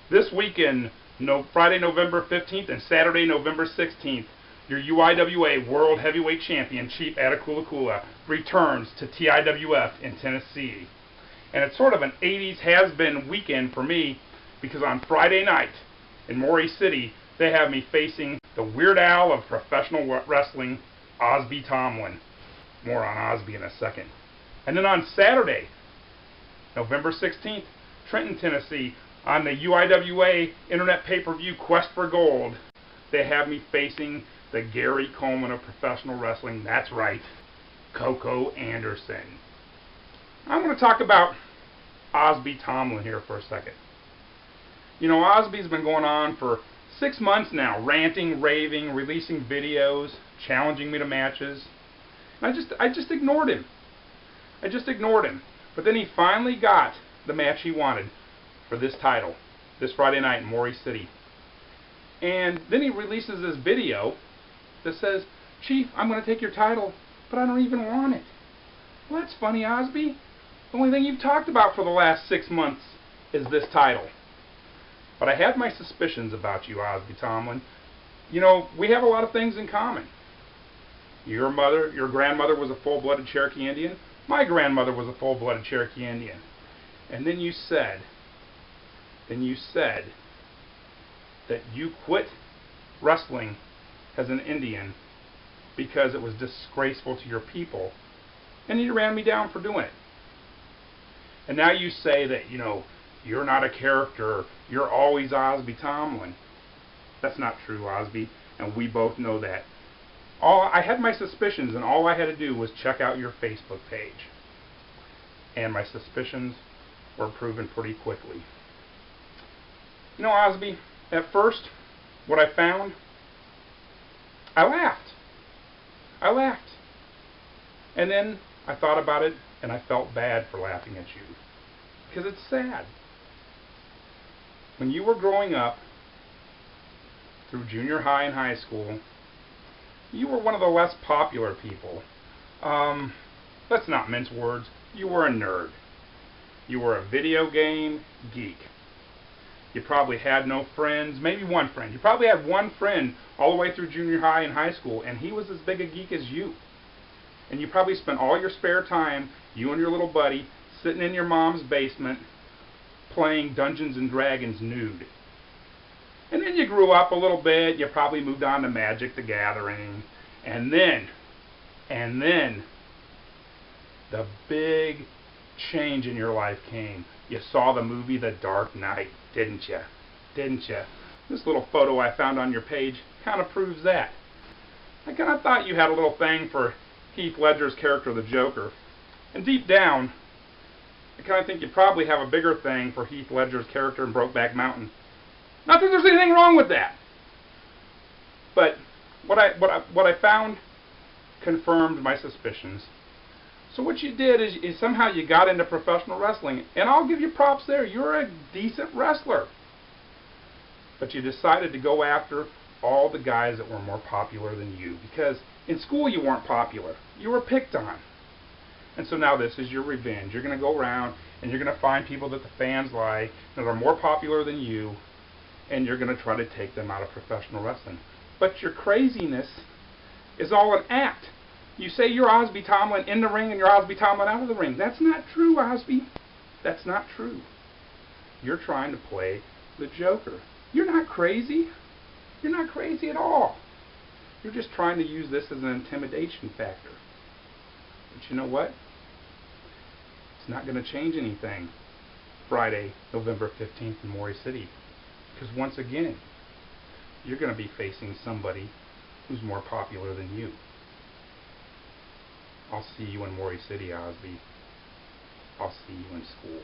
This weekend, Friday, November 15th and Saturday, November 16th, your UIWA World Heavyweight Champion, Chief Attakullakulla, returns to TIWF in Tennessee. And it's sort of an 80s has-been weekend for me because on Friday night in Maury City, they have me facing the Weird Al of professional wrestling, Osby Tomlin. More on Osby in a second. And then on Saturday, November 16th, Trenton, Tennessee, on the UIWA Internet Pay-Per-View Quest for Gold, they have me facing the Gary Coleman of professional wrestling. That's right, Coco Anderson. I want to talk about Osby Tomlin here for a second. You know, Osby's been going on for 6 months now, ranting, raving, releasing videos, challenging me to matches. I just ignored him. I just ignored him. But then he finally got the match he wanted for this title, this Friday night in Maury City. And then he releases this video that says, "Chief, I'm going to take your title, but I don't even want it." Well, that's funny, Osby. The only thing you've talked about for the last 6 months is this title. But I had my suspicions about you, Osby Tomlin. You know, we have a lot of things in common. Your grandmother was a full-blooded Cherokee Indian. My grandmother was a full-blooded Cherokee Indian. And then you said that you quit wrestling as an Indian because it was disgraceful to your people, and you ran me down for doing it. And now you say that, you know, you're not a character, you're always Osby Tomlin. That's not true, Osby, and we both know that. I had my suspicions, and all I had to do was check out your Facebook page. And my suspicions were proven pretty quickly. You know, Osby, at first, what I found, I laughed. I laughed. And then I thought about it, and I felt bad for laughing at you. Because it's sad. When you were growing up, through junior high and high school, you were one of the less popular people. Let's not mince words. You were a nerd. You were a video game geek. You probably had no friends, maybe one friend. You probably had one friend all the way through junior high and high school, and he was as big a geek as you. And you probably spent all your spare time, you and your little buddy, sitting in your mom's basement playing Dungeons and Dragons nude. And then you grew up a little bit, you probably moved on to Magic the Gathering, and then the big change in your life came. You saw the movie The Dark Knight, didn't you? Didn't you? This little photo I found on your page kind of proves that. I kind of thought you had a little thing for Heath Ledger's character, the Joker. And deep down, I kind of think you probably have a bigger thing for Heath Ledger's character in Brokeback Mountain. Not that there's anything wrong with that. But what I found confirmed my suspicions. So what you did is somehow you got into professional wrestling, and I'll give you props there. You're a decent wrestler. But you decided to go after all the guys that were more popular than you, because in school you weren't popular. You were picked on. And so now this is your revenge. You're going to go around and you're going to find people that the fans like that are more popular than you, and you're going to try to take them out of professional wrestling. But your craziness is all an act. You say you're Osby Tomlin in the ring and you're Osby Tomlin out of the ring. That's not true, Osby. That's not true. You're trying to play the Joker. You're not crazy. You're not crazy at all. You're just trying to use this as an intimidation factor. But you know what? It's not going to change anything Friday, November 15th in Maury City. Because once again, you're going to be facing somebody who's more popular than you. I'll see you in Maury City, Osby. I'll see you in school.